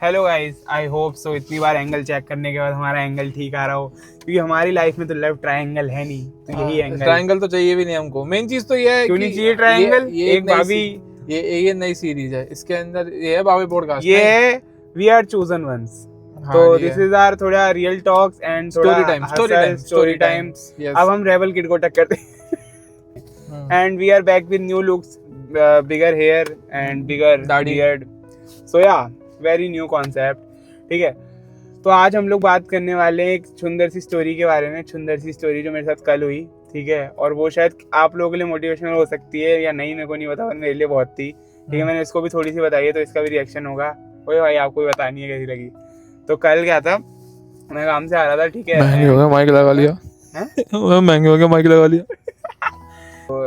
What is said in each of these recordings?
Hello guys, I hope so इतनी बार angle check करने के बाद हमारा एंगल ठीक आ रहा हो, क्योंकि हमारी लाइफ में तो लेफ्ट ट्रायंगल है नहीं, तो यही एंगल। ट्रायंगल तो चाहिए भी नहीं हमको। मेन चीज तो ये है क्यों कि नहीं चाहिए ट्रायंगल? ये एक भाभी, ये नई सीरीज है, इसके अंदर ये है भाभी पॉडकास्ट। ये है वी आर चोजन वंस। हाँ, तो दिस इज आर थोड़ा रियल टॉक्स एंड थोड़ा स्टोरी टाइम्स। अब हम रेबल किड को टक्कर दें and we are back with new looks, bigger hair and bigger beard. So yeah very new concept. ठीक है, तो आज हम लोग बात करने वाले हैं एक सुंदर सी स्टोरी के बारे में। सुंदर सी स्टोरी जो मेरे साथ कल हुई, ठीक है, और वो शायद आप लोगों के लिए मोटिवेशनल हो सकती है या नहीं, मेरे को नहीं पता, पर मेरे लिए बहुत थी। ठीक है, मैंने इसको भी थोड़ी सी बताई है, तो इसका भी रिएक्शन होगा। ओए भाई, आपको भी बतानी है कैसी लगी। तो कल क्या था, मैं काम से आ रहा था, ठीक है, महंगे हो गया माइक लगा लिया, महंगे हो गया माइक लगा लिया। तो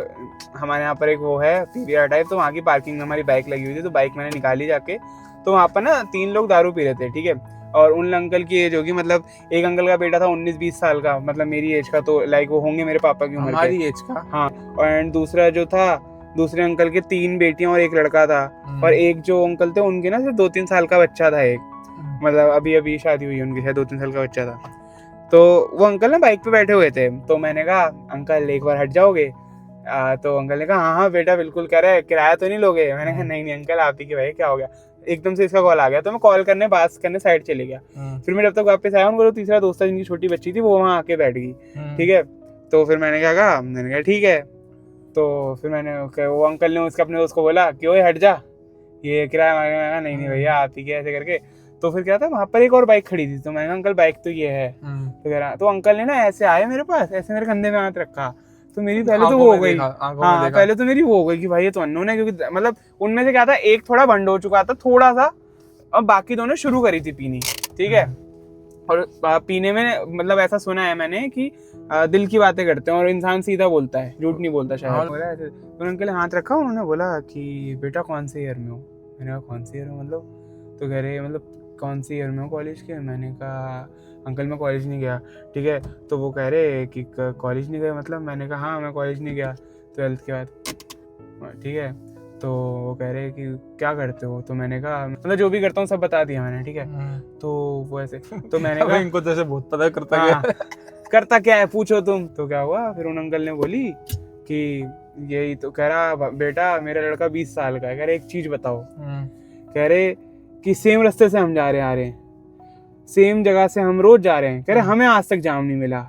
हमारे यहाँ पर एक वो है पीवीआर टाइप, तो वहाँ की पार्किंग में हमारी बाइक लगी हुई थी, तो बाइक मैंने निकाली जाके। तो वहाँ पर ना 3 लोग दारू पी रहे थे, ठीक है, और उन अंकल की एज होगी, मतलब एक अंकल का बेटा था 19-20 साल का, मतलब मेरी एज का, तो लाइक वो होंगे मेरे पापा की उम्र के, हमारी एज का। हाँ। एंड दूसरा जो था, दूसरे अंकल के 3 बेटियां और 1 लड़का था, और एक जो अंकल थे उनके ना सिर्फ 2-3 साल का बच्चा था एक, मतलब अभी अभी शादी हुई उनकी, शायद 2-3 साल का बच्चा था। तो वो अंकल ना बाइक पे बैठे हुए थे, तो मैंने कहा अंकल एक बार हट जाओगे? तो अंकल ने कहा हाँ हाँ बेटा बिल्कुल, कह रहे किराया तो नहीं लोगे? मैंने कहा नहीं नहीं अंकल, आप ही के भाई, क्या हो गया? एकदम से इसका कॉल आ गया, तो मैं कॉल करने बात करने साइड चले गया। फिर मैं जब तक वापस आया, उनको जो तीसरा दोस्त था जिनकी छोटी बच्ची थी, वो वहाँ आके बैठ गई, ठीक है। तो फिर मैंने क्या कहा, मैंने कहा ठीक है। तो फिर मैंने वो अंकल ने उसका अपने दोस्त को बोला कि ओए हट जा, ये किराया मांगने। मैं कहा नहीं नहीं भैया, आप ही के, ऐसे करके। तो फिर क्या था, वहाँ पर एक और बाइक खड़ी थी, तो मैंने कहा अंकल बाइक तो ये है। तो कह रहा, तो अंकल ने ना ऐसे आए मेरे पास, ऐसे मेरे कंधे में हाथ रखा, तो मेरी पहले तो वो हो गई, हाँ पहले तो मेरी वो हो गई कि भाई ये तो अननोन है, क्योंकि मतलब उनमें से क्या था, एक थोड़ा बंड हो चुका था थोड़ा सा, और बाकी दोनों शुरू करी थी पीनी, ठीक है। और पीने में मतलब ऐसा सुना है मैंने कि दिल की बातें करते हैं और इंसान सीधा बोलता है, झूठ नहीं बोलता शायद। तो उनके लिए हाथ रखा, उन्होंने बोला कि बेटा कौन से ईयर में हो? मैंने कहा कौन से ईयर में मतलब? तो कह रहे मतलब कौन सी ईयर में हो कॉलेज के? मैंने कहा अंकल मैं कॉलेज नहीं गया, ठीक है। तो वो कह रहे कि कॉलेज नहीं गए मतलब? मैंने कहा हाँ मैं कॉलेज नहीं गया 12th के बाद, ठीक है। तो वो कह रहे कि क्या करते हो? तो मैंने कहा मतलब जो भी करता हूँ सब बता दिया मैंने, ठीक है। तो वो ऐसे, तो मैंने कहा इनको जैसे बहुत पता है करता क्या करता क्या है पूछो तुम। तो क्या हुआ, फिर उन अंकल ने बोली कि यही तो, कह रहा बेटा मेरा लड़का 20 साल का है, कह रहे एक चीज बताओ, कह रहे कि सेम रास्ते से हम जा रहे आ रहे हैं, सेम जगह से हम रोज जा रहे हैं, कह रहे हमें आज तक जाम नहीं मिला।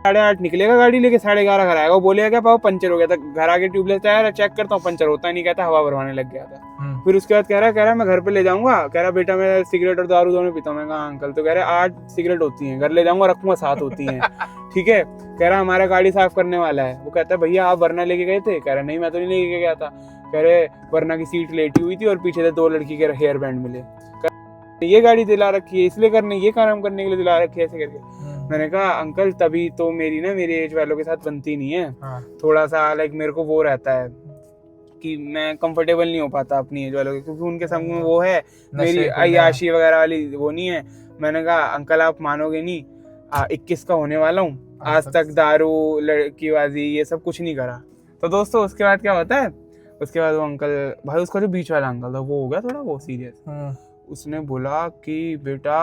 8:30 निकलेगा गाड़ी लेके, 11:30 घर आएगा। वो बोलेगा क्या पापा पंचर हो गया था, घर आके ट्यूबलेस टायर चेक करता हूँ, पंचर होता नहीं, कहता हवा भरवाने लग गया था। फिर उसके बाद कह रहा मैं घर पे ले जाऊंगा, कह रहा बेटा मैं सिगरेट और दारू दोनों पीता हूँ। मैं कहा अंकल, तो कह रहा 8 सिगरेट होती हैं, घर ले जाऊंगा रखूंगा 7 होती हैं, ठीक है। कह रहा हमारा गाड़ी साफ करने वाला है। वो कहता है भैया आप वरना लेके गए थे? कह रहा नहीं मैं तो नहीं लेके गया था। कह रहे वरना की सीट लेटी हुई थी और पीछे से 2 लड़की के हेयर बैंड मिले, ये गाड़ी दिला रखी है इसलिए करने, ये काम करने के लिए दिला रखी है, ऐसे करके। मैंने कहा अंकल तभी तो मेरी ना मेरे एज वालों के साथ बनती नहीं है, थोड़ा सा लाइक मेरे को वो रहता है कि मैं कंफर्टेबल नहीं हो पाता अपनी एज वालों के, क्योंकि उनके संग में वो है मेरी अय्याशी वगैरह वाली वो नहीं है। मैंने कहा अंकल आप मानोगे नहीं, 21 का होने वाला हूँ, आज तक दारू लड़कीबाजी ये सब कुछ नहीं करा। तो दोस्तों उसके बाद क्या होता है, उसके बाद वो अंकल, भाई उसका जो बीच वाला अंकल था वो हो गया थोड़ा वो सीरियस। उसने बोला कि बेटा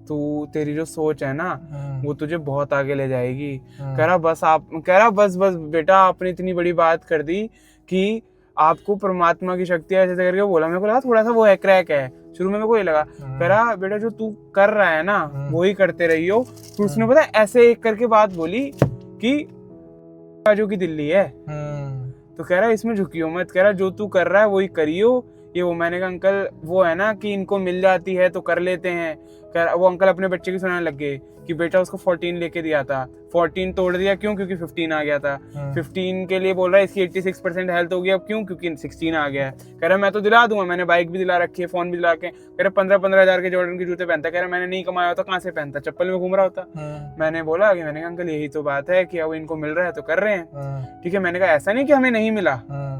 तू, तेरी जो सोच है ना वो तुझे बहुत आगे ले जाएगी। कह रहा बस बेटा आपने इतनी बड़ी बात कर दी कि आपको परमात्मा की शक्ति है, ऐसे करके बोला। मेरे को लगा थोड़ा सा वो है क्रैक है, शुरू में मेरे को ये लगा। कह रहा बेटा जो तू कर रहा है ना वो ही करते रहियो। फिर उसने पता ऐसे एक करके बात बोली कि बाजू की दिल्ली है, तो कह रहा इसमें झुकियो मत, कह रहा जो तू कर रहा है वही करियो। ये वो, मैंने कहा अंकल वो है ना कि इनको मिल जाती है तो कर लेते हैं। वो अंकल अपने बच्चे की सुनाने लग गए कि बेटा उसको 14 लेके दिया था, 14 तोड़ दिया, क्यों? क्योंकि 15 आ गया था। 15 के लिए बोल रहा है इसकी 86% हेल्थ होगी, अब क्यों? क्योंकि 16 आ गया है। कह रहा मैं तो दिला दूंगा, मैंने बाइक भी दिला रखी है, फोन भी दिला के। कह रहा 15-15 हज़ार के जॉर्डन के जूते पहनता। कह रहा मैंने नहीं कमाया होता कहाँ से पहनता, चप्पल में घूम रहा होता। मैंने बोला कि मैंने कहा अंकल यही तो बात है कि अब इनको मिल रहा है तो कर रहे हैं, ठीक है। मैंने कहा ऐसा नहीं कि हमें नहीं मिला,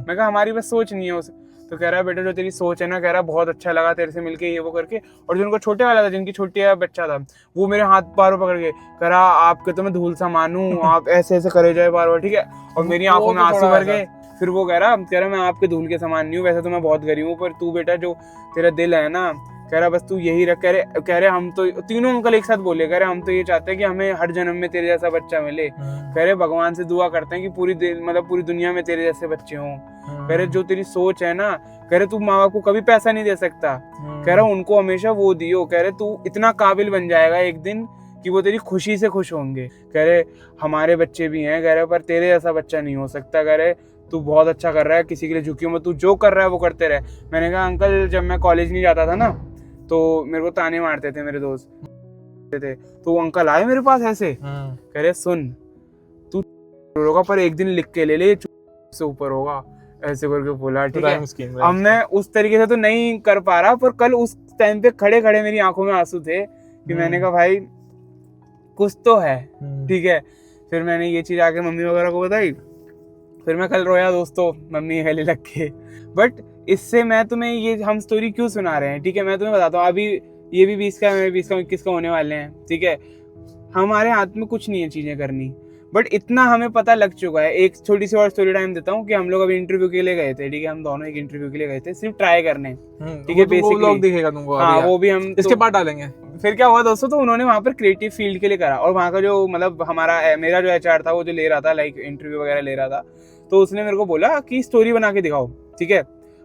मैं कहा हमारी बस सोच नहीं है उस। तो कह रहा बेटा जो तेरी सोच है ना, कह रहा बहुत अच्छा लगा तेरे से मिलके ये वो करके। और जो उनको छोटे वाला था, जिनकी छोटी बच्चा था, वो मेरे हाथ पैरों पकड़ के कह रहा आपके तो मैं धूल सा मानूं, आप ऐसे ऐसे करे जाए बार बार, ठीक है। और मेरी आंखों में आंसू भर गए। फिर वो कह रहा मैं आपके धूल के समान नहीं हूँ, वैसे तो मैं बहुत गरीब हूँ, पर तू बेटा जो तेरा दिल है ना कह रहा बस तू यही रख। कह रहे हम तो तीनों अंकल एक साथ बोले, कह रहे हम तो ये चाहते हैं कि हमें हर जन्म में तेरे जैसा बच्चा मिले। कह रहे भगवान से दुआ करते हैं कि पूरी दुनिया में तेरे जैसे बच्चे हों। कह रहे जो तेरी सोच है ना, कह रहे तू माँ बाप को कभी पैसा नहीं दे सकता, कह रहा उनको हमेशा वो दियो। कह रहे तू इतना काबिल बन जाएगा एक दिन कि वो तेरी खुशी से खुश होंगे। कह रहे हमारे बच्चे भी हैं, कह रहे पर तेरे जैसा बच्चा नहीं हो सकता। कह रहे तू बहुत अच्छा कर रहा है, किसी के लिए झुकियो मत, तू जो कर रहा है वो करते रहे। मैंने कहा अंकल जब मैं कॉलेज नहीं जाता था ना तो मेरे को ताने मारते थे मेरे दोस्त थे, तो वो अंकल आए मेरे पास ऐसे, कह रहे सुन तू होगा पर एक दिन लिख के ले ले, से ऊपर होगा, ऐसे करके बोला। ठीक है, अब मैं उस तरीके से तो नहीं कर पा रहा, पर कल उस टाइम पे खड़े खड़े मेरी आंखों में आंसू थे कि मैंने कहा भाई कुछ तो है। ठीक है, फिर मैंने ये चीज आके मम्मी वगैरह को बताई, फिर मैं कल रोया दोस्तों मम्मी गले लग के। बट इससे मैं तुम्हें ये हम स्टोरी क्यों सुना रहे हैं, ठीक है, मैं तुम्हें बताता हूँ। अभी ये भी 20 का, मैं 20 का 21 का होने वाले हैं। ठीक है, हमारे हाथ में कुछ नहीं है चीजें करनी, बट इतना हमें पता लग चुका है। एक छोटी सी और स्टोरी टाइम देता हूँ कि हम लोग अभी इंटरव्यू के लिए गए थे। ठीक है, हम दोनों एक इंटरव्यू के लिए गए थे सिर्फ ट्राई करने। ठीक है, बेसिकली व्लॉग दिखेगा तुमको। हाँ, वो भी हम इसके बाद डालेंगे। फिर क्या हुआ दोस्तों, तो उन्होंने वहाँ पर क्रिएटिव फील्ड के लिए करा, और वहाँ का जो मतलब मेरा जो HR था वो जो ले रहा था, लाइक इंटरव्यू वगैरह ले रहा था, तो उसने मेरे को बोला कि स्टोरी बना के दिखाओ। ठीक है,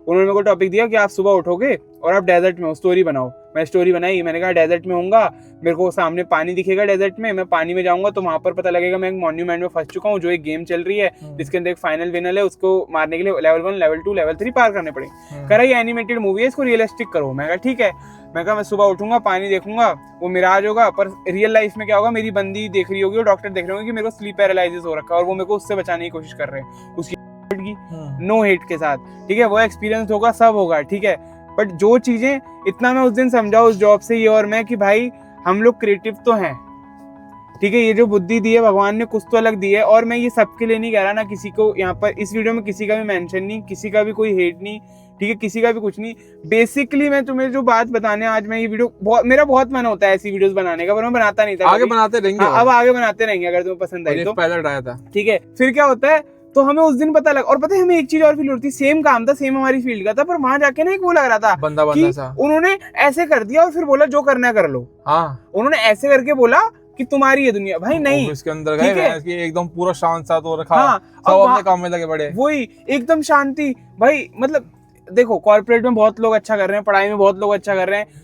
उन्होंने मेरे को टॉपिक दिया कि आप सुबह उठोगे और आप डेजर्ट में हो, स्टोरी बनाओ। मैं स्टोरी बनाई, मैंने कहा डेजर्ट में होऊंगा, मेरे को सामने पानी दिखेगा डेजर्ट में, मैं पानी में जाऊंगा तो वहां पर पता लगेगा मैं एक मॉन्यूमेंट में फंस चुका हूँ, जो एक गेम चल रही है जिसके अंदर एक फाइनल विनर है, उसको मारने के लिए लेवल 1 लेवल 2 लेवल 3 पार करने पड़े। कह रहा ये एनिमेटेड मूवी है, इसको रियलिस्टिक करो। मैं कहा ठीक है। मैं कहा मैं सुबह उठूंगा, पानी देखूंगा, वो मिराज होगा, पर रियल लाइफ में क्या होगा, मेरी बंदी देख रही होगी और डॉक्टर देख रहे होंगे कि मेरे को स्लीप पैरालिसिस हो रखा है और वो मेरे को उससे बचाने की कोशिश कर रहे हैं उसकी नो हेट के साथ। ठीक है, वो एक्सपीरियंस होगा, सब होगा। ठीक है, बट जो चीजें इतना मैं उस दिन समझा उस जॉब से ये और मैं कि भाई हम लोग क्रिएटिव तो हैं। ठीक है, ये जो बुद्धि दी है भगवान ने कुछ तो अलग दी है, और मैं ये सबके लिए नहीं कह रहा ना, किसी को यहाँ पर इस वीडियो में किसी का भी मेंशन नहीं, किसी का भी कोई हेट नहीं। ठीक है, किसी का भी कुछ नहीं। बेसिकली मैं तुम्हें जो बात बताने आज मैं ये वीडियो मेरा बहुत मन होता है ऐसी वीडियोस बनाने का, पर मैं बनाता नहीं था। आगे बनाते रहेंगे। अब आगे बनाते रहेंगे अगर तुम्हें पसंद आई तो। पहले उठाया था। ठीक है, फिर क्या होता है, तो हमें उस दिन पता लगा, और पता है हमें एक चीज और फील होती, सेम काम था, सेम हमारी फील्ड का था, पर वहां जाके ना एक वो लग रहा था बंदा सा उन्होंने ऐसे कर दिया और फिर बोला जो करना है कर लो। हाँ, उन्होंने ऐसे करके बोला कि तुम्हारी ये दुनिया। भाई नहीं, इसके अंदर गए एकदम पूरा शांत सा तो रखा। हाँ, सब अपने काम में लगे बड़े, वही एकदम शांति। भाई मतलब देखो कॉर्पोरेट में बहुत लोग अच्छा कर रहे हैं, पढ़ाई में बहुत लोग अच्छा कर रहे हैं,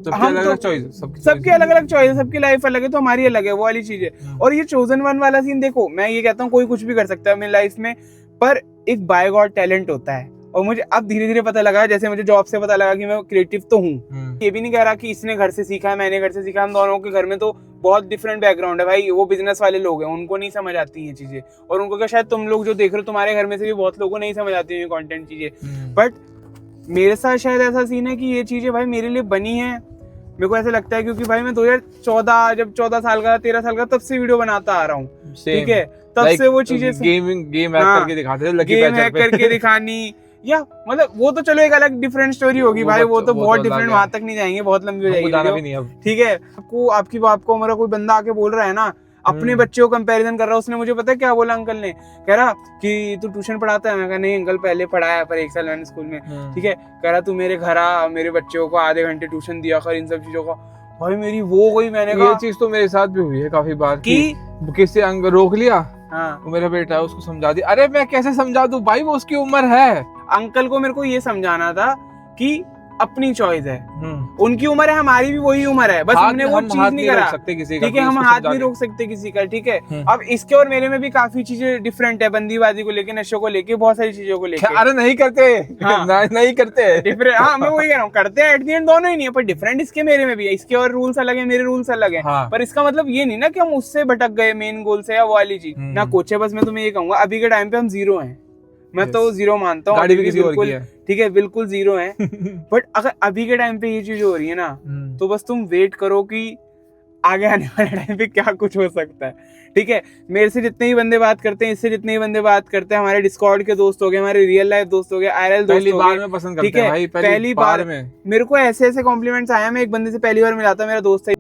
सबकी अलग अलग चॉइस, सबकी लाइफ अलग है, तो हमारी अलग है, वो वाली चीज है। और ये चोजन वन वाला सीन देखो, मैं ये कहता हूँ कोई कुछ भी कर सकता है मेरी लाइफ में, पर एक बाय गॉड टैलेंट होता है। और मुझे अब धीरे धीरे पता लगा, जैसे मुझे जॉब से पता लगा कि मैं क्रिएटिव तो हूँ। ये भी नहीं कह रहा कि इसने घर से सीखा है मैंने घर से सीखा, हम दोनों के घर में तो बहुत डिफरेंट बैकग्राउंड है भाई। वो बिजनेस वाले लोग हैं, उनको नहीं समझ आती ये चीजें, और उनको क्या शायद तुम लोग जो देख रहे हो तुम्हारे घर में से भी बहुत लोगों को नहीं समझ आती है कंटेंट चीजें। बट मेरे साथ शायद ऐसा सीन है कि ये चीजें भाई मेरे लिए बनी है, मेरे को ऐसा लगता है, क्योंकि भाई मैं 2014 जब 14 साल का 13 साल का तब से वीडियो बनाता आ रहा हूँ। ठीक है, तब से वो चीजें गेम हैक करके दिखाते थे, गेम हैक करके दिखानी, या मतलब वो तो चलो एक अलग डिफरेंट स्टोरी होगी भाई, वो तो बहुत डिफरेंट, वहां तक नहीं जाएंगे, बहुत लंबी हो जाएगी। ठीक है, आपको मेरा कोई बंदा आके बोल रहा है ना, अपने बच्चे को कंपैरिजन कर रहा है, उसने मुझे पता है क्या बोला अंकल ने, कह रहा कि तू ट्यूशन पढ़ाता है। मैं कहा नहीं अंकल, पहले पढ़ाया पर 1 साल मैंने स्कूल में। ठीक है, कह रहा तू मेरे घर आ, मेरे बच्चों को आधे घंटे ट्यूशन दिया कर इन सब चीजों का। भाई मेरी वो गई, मैंने कहा ये चीज तो मेरे साथ भी हुई है काफी बार कि किसी अंग रोक लिया। हाँ, वो मेरा बेटा है, उसको समझा दिया। अरे मैं कैसे समझा दूं भाई, वो उसकी उम्र है। अंकल को मेरे को ये समझाना था कि अपनी चॉइस है, उनकी उम्र है, हमारी भी वही उम्र है, बस हमने वो चीज नहीं करा। ठीक है, हम हाथ नहीं रोक सकते किसी का। ठीक है, अब इसके और मेरे में भी काफी चीजें डिफरेंट है, बंदीबाजी को लेके, नशों को लेके, बहुत सारी चीजों को लेके। अरे नहीं करते, हाँ, नहीं करते डिफरेंट। हाँ, मैं वही कह रहा हूँ, करते हैं एट द एंड दोनों ही नहीं है, पर डिफरेंट इसके मेरे में भी है। इसके और रूल्स अलग है, मेरे रूल्स अलग है। हाँ। पर इसका मतलब ये नहीं ना कि हम उससे भटक गए मेन गोल से, या वो वाली चीज ना कोच है। बस मैं तुम्हें ये कहूंगा अभी के टाइम पे हम 0 हैं, मैं तो 0 मानता हूँ। ठीक है, बिल्कुल 0 है। बट अगर अभी के टाइम पे ये चीज हो रही है ना, तो बस तुम वेट करो कि आगे आने वाले टाइम पे क्या कुछ हो सकता है। ठीक है, मेरे से जितने ही बंदे बात करते हैं, इससे जितने ही बंदे बात करते हैं, हमारे डिस्कॉर्ड के दोस्त हो गए, हमारे रियल लाइफ दोस्त हो गए, IRL दोस्त हो गए। ठीक है, पहली बार में मेरे को ऐसे ऐसे कॉम्प्लीमेंट्स आया। मैं एक बंदे से पहली बार मिला था, मेरा दोस्त है,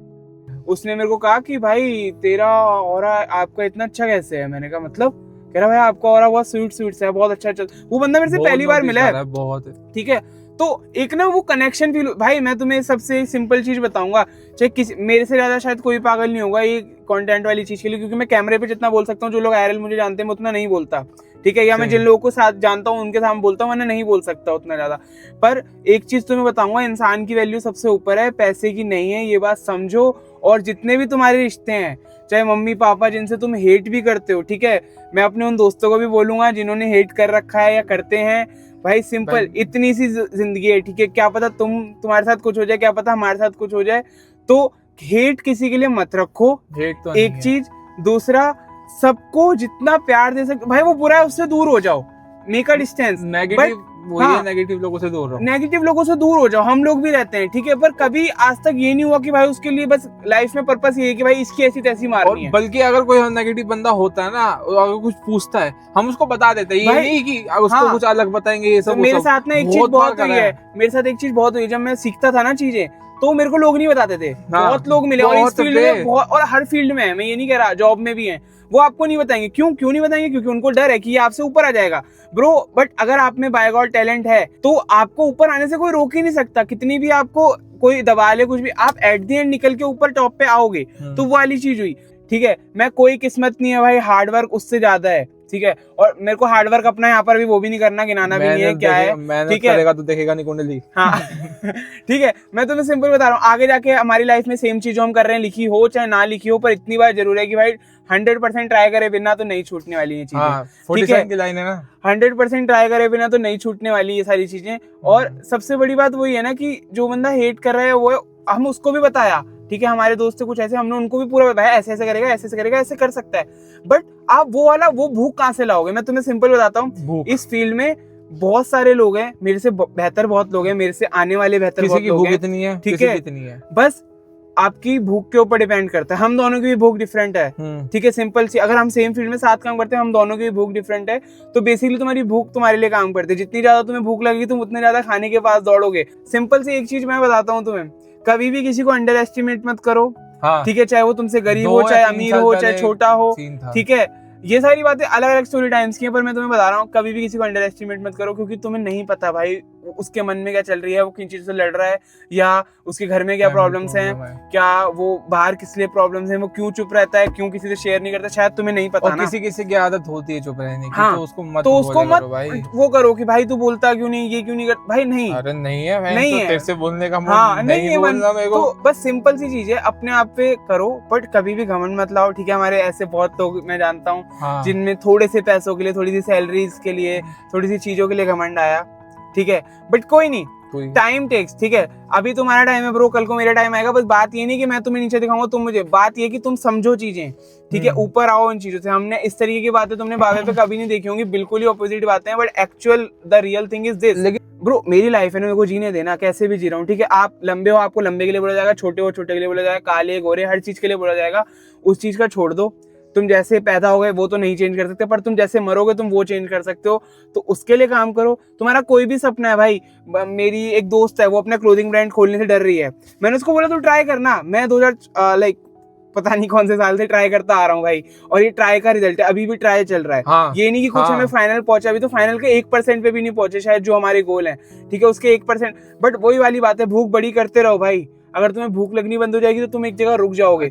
उसने मेरे को कहा कि भाई तेरा ऑरा आपका इतना अच्छा कैसे है। मैंने कहा मतलब, कह रहा भाई आपका ऑरा बहुत स्वीट से है, बहुत अच्छा चल। वो बंदा मेरे से पहली बार मिला है बहुत। ठीक है, तो एक ना वो कनेक्शन फील। भाई मैं तुम्हें सबसे सिंपल चीज बताऊंगा, चाहे किसी मेरे से ज्यादा शायद कोई पागल नहीं होगा ये कंटेंट वाली चीज के लिए, क्योंकि मैं कैमरे पे जितना बोल सकता हूँ, जो लोग आईआरएल मुझे जानते हैं मैं उतना नहीं बोलता, ठीक है, या मैं जिन लोगों को साथ जानता हूँ उनके साथ बोलता हूँ, मैं नहीं बोल सकता उतना ज्यादा। पर एक चीज तुम्हें बताऊंगा, इंसान की वैल्यू सबसे ऊपर है, पैसे की नहीं है, ये बात समझो। और जितने भी तुम्हारे रिश्ते हैं, चाहे मम्मी पापा जिनसे तुम हेट भी करते हो, ठीक है, मैं अपने उन दोस्तों को भी बोलूंगा जिन्होंने हेट कर रखा है या करते हैं, भाई सिंपल इतनी सी जिंदगी है, ठीक है, क्या पता तुम्हारे साथ कुछ हो जाए, क्या पता हमारे साथ कुछ हो जाए, तो हेट किसी के लिए मत रखो। हेट तो एक चीज, दूसरा सबको जितना प्यार दे सकते भाई वो बुरा है उससे दूर हो जाओ, मेक अ डिस्टेंस। नेगेटिव लोगों से दूर रहो, नेगेटिव लोगों से दूर हो जाओ, हम लोग भी रहते हैं, ठीक है, पर कभी आज तक ये नहीं हुआ कि भाई उसके लिए बस लाइफ में पर्पस ये है कि भाई इसकी ऐसी तैसी मारनी है। बल्कि अगर कोई नेगेटिव बंदा होता है ना, अगर कुछ पूछता है हम उसको बता देते हैं, ये नहीं कि उसको कुछ अलग बताएंगे ये सब। मेरे साथ ना एक चीज बहुत हुई है, मेरे साथ एक चीज बहुत हुई, जब मैं सीखता था ना चीजें, तो मेरे को लोग नहीं बताते थे, बहुत लोग मिले, और इस फील्ड में और हर फील्ड में है, मैं ये नहीं कह रहा, जॉब में भी है, वो आपको नहीं बताएंगे। क्यों नहीं बताएंगे? क्योंकि उनको डर है कि ये आपसे ऊपर आ जाएगा ब्रो। बट अगर आप में बाय गॉड टैलेंट है तो आपको ऊपर आने से कोई रोक ही नहीं सकता, कितनी भी आपको कोई दबा ले कुछ भी, आप एट द एंड निकल के ऊपर टॉप पे आओगे। तो वो वाली चीज हुई, ठीक है, मैं कोई किस्मत नहीं है भाई, हार्डवर्क उससे ज्यादा है, ठीक है, और मेरे को हार्डवर्क अपना यहाँ पर भी वो भी नहीं करना, गिनाना भी नहीं है क्या है, ठीक है, करेगा तो देखेगा नहीं कुंडली। हाँ ठीक है, मैं तुम्हें सिंपल बता रहा हूँ, आगे जाके हमारी लाइफ में सेम चीज हम कर रहे हैं, लिखी हो चाहे ना लिखी हो, पर इतनी बात जरूर है कि भाई 100% ट्राई करे बिना तो नहीं छूटने वाली ये चीजें, ठीक है, की लाइन है ना, 100% ट्राई करे बिना तो नहीं छूटने वाली ये सारी चीजें। और सबसे बड़ी बात वही है ना कि जो बंदा हेट कर रहा है वो हम उसको भी बताया, ठीक है, हमारे दोस्त से कुछ ऐसे, हमने उनको भी पूरा बताया ऐसे ऐसे करेगा, ऐसे ऐसे करेगा, ऐसे कर सकता है, बट आप वो भूख कहाँ से लाओगे? मैं तुम्हें सिंपल बताता हूँ, इस फील्ड में बहुत सारे लोग हैं, मेरे से बेहतर बहुत लोग हैं, मेरे से आने वाले बेहतर बहुत लोग हैं, ठीक है, बस आपकी भूख के ऊपर डिपेंड करता है, हम दोनों की भी भूख डिफरेंट है, ठीक है, सिंपल सी, अगर हम सेम फील्ड में साथ काम करते हैं, हम दोनों की भी भूख डिफरेंट है, तो बेसिकली तुम्हारी भूख तुम्हारे लिए काम करती है, जितनी ज्यादा तुम्हें भूख लगेगी तुम उतने ज्यादा खाने के पास दौड़ोगे। सिंपल सी एक चीज मैं बताता हूँ तुम्हें, कभी भी किसी को अंडर एस्टिमेट मत करो, ठीक है, चाहे वो तुमसे गरीब हो, चाहे अमीर हो, चाहे छोटा हो, ठीक है, ये सारी बातें अलग अलग स्टोरी टाइम्स की हैं, पर मैं तुम्हें बता रहा हूँ कभी भी किसी को अंडर एस्टिमेट मत करो, क्योंकि तुम्हें नहीं पता भाई उसके मन में क्या चल रही है, वो किन चीजों से लड़ रहा है, या उसके घर में क्या प्रॉब्लम्स हैं, क्या वो बाहर किस लिए प्रॉब्लम्स हैं, वो क्यों चुप रहता है, क्यों किसी से शेयर नहीं करता, शायद तुम्हें नहीं पता ना। किसी की आदत होती है चुप रहने की, हाँ, तो उसको मत वो करो कि भाई तू बोलता क्यों नहीं, ये क्यों नहीं करता, भाई नहीं, अरे नहीं है, नहीं है, तेरे से बोलने का हाँ, नहीं है बोलना मेरे को, तो बस सिंपल सी चीज है, अपने आप पे करो, बट कभी भी घमंड मत लाओ, ठीक है। हमारे ऐसे बहुत लोग मैं जानता हूँ जिनमें थोड़े से पैसों के लिए, थोड़ी सी सैलरीज के लिए, थोड़ी सी चीजों के लिए घमंड आया, ठीक है, बट कोई नहीं, टाइम टेक्स, ठीक है, अभी तुम्हारा टाइम है ब्रो, कल को मेरा टाइम आएगा। बस बात ये नहीं कि मैं तुम्हें नीचे दिखाऊंगा तुम मुझे, बात ये कि तुम समझो चीजें, ठीक है, ऊपर आओ इन चीजों से। हमने इस तरीके की बातें तुमने बाबे पे कभी नहीं देखी होंगी, बिल्कुल ही ऑपोजिट बातें हैं, but actual the real thing is this. लेकिन ब्रो मेरी लाइफ है ना, मेरे को जीने देना, कैसे भी जी रहा हूँ, ठीक है, आप लंबे हो, आपको लंबे के लिए बोला जाएगा, छोटे हो छोटे के लिए बोला जाएगा, काले गोरे हर चीज के लिए बोला जाएगा, उस चीज का छोड़ दो। तुम जैसे पैदा हो गए वो तो नहीं चेंज कर सकते, पर तुम जैसे मरोगे तुम वो चेंज कर सकते हो, तो उसके लिए काम करो। तुम्हारा कोई भी सपना है भाई, मेरी एक दोस्त है वो अपना क्लोथिंग ब्रांड खोलने से डर रही है, मैंने उसको बोला तू ट्राई करना, मैं 2000 पता नहीं कौन से साल से ट्राई करता आ रहा हूँ भाई, और ये ट्राई का रिजल्ट है, अभी भी ट्राई चल रहा है। हाँ, ये नहीं कि कुछ हमें फाइनल पहुंचा, अभी तो फाइनल के 1% पे भी नहीं पहुंचे शायद, जो हमारे गोल है, ठीक है, उसके 1%, बट वही वाली बात है, भूख बड़ी करते रहो भाई। अगर तुम्हें भूख लगनी बंद हो जाएगी तो तुम एक जगह रुक जाओगे।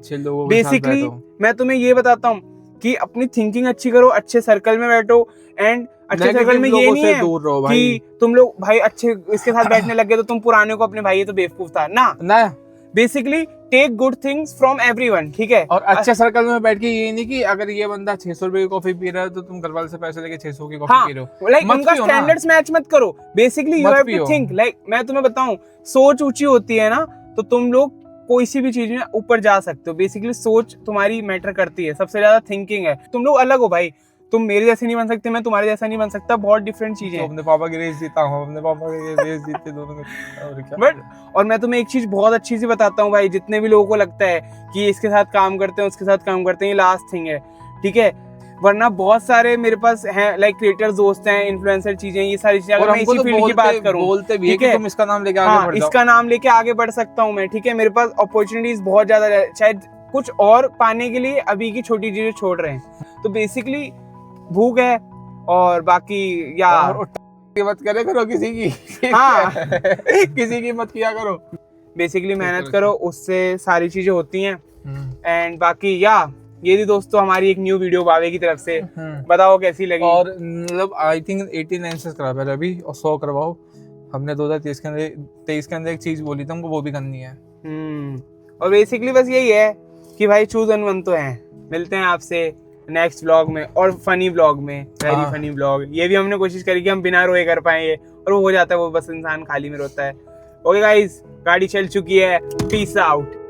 बेसिकली मैं तुम्हें ये बताता हूँ कि अपनी थिंकिंग अच्छी करो, अच्छे सर्कल में बैठो, एंड अच्छे सर्कल में ये नहीं है कि तुम लोग भाई अच्छे इसके साथ बैठने लग गए तो तुम पुराने को अपने भाई ये तो बेवकूफ था ना। Basically take good things from everyone, ठीक है, और अच्छे सर्कल में बैठ के ये नहीं कि अगर ये बंदा 600 रुपए की कॉफी पी रहा है तो तुम घर वाले से पैसे लेके 600 की कॉफी पी रहे हो, लाइक उनका स्टैंडर्ड्स मैच मत करो। Basically you have to think, like मैं तुम्हें बताऊं, सोच ऊंची होती है ना तो तुम लोग कोई सी भी चीज में ऊपर जा सकते हो। बेसिकली सोच तुम्हारी मैटर करती है, सबसे ज्यादा थिंकिंग है। तुम लोग अलग हो भाई, तुम मेरे जैसे नहीं बन सकते, मैं तुम्हारे जैसा नहीं बन सकता, बहुत डिफरेंट चीजें हैं। अपने पापा की रेस जीता हूँ, अपने पापा की रेस जीते दोनों में, और क्या। बट और मैं तुम्हें एक चीज बहुत अच्छी सी बताता हूँ भाई, जितने भी लोगों को लगता है कि इसके साथ काम करते हैं उसके साथ काम करते हैं, ये लास्ट थिंग है, ठीक है, वरना बहुत सारे मेरे पास हैं लाइक क्रिएटर्स दोस्त हैं, इन्फ्लुएंसर चीजें, ये सारी चीजें। अगर मैं इसी फील्ड की बात करूं, बोलते भी है कि तुम इसका नाम लेके आगे बढ़ जाओ, इसका नाम लेके आगे बढ़ सकता हूं मैं, ठीक है, मेरे पास अपॉर्चुनिटीज बहुत ज्यादा है, शायद कुछ और पाने के लिए अभी की छोटी चीजें छोड़ रहे हैं। तो बेसिकली भूख है और बाकी यार मत करे करो किसी की। हाँ किसी की मत किया करो। बेसिकली मेहनत करो, उससे सारी चीजें होती हैं। एंड बाकी ये थी दोस्तों हमारी एक न्यू वीडियो बावे की तरफ से। बताओ कैसी लगी। और मतलब आई थिंक 89 सब्सक्राइबर है अभी, और 100 करवाओ। हमने 2023 के अंदर एक चीज बोली थी हमको, वो भी करनी है। और बेसिकली बस यही है कि भाई चूज एंड वन तो है। मिलते हैं आपसे नेक्स्ट व्लॉग में, और फनी व्लॉग में, वेरी फनी व्लॉग। ये भी हमने कोशिश करी कि हम बिना रोए कर पाए ये, और वो हो जाता है, वो बस इंसान खाली में रोता है। ओके गाइस, गाड़ी चल चुकी है, पीस आउट।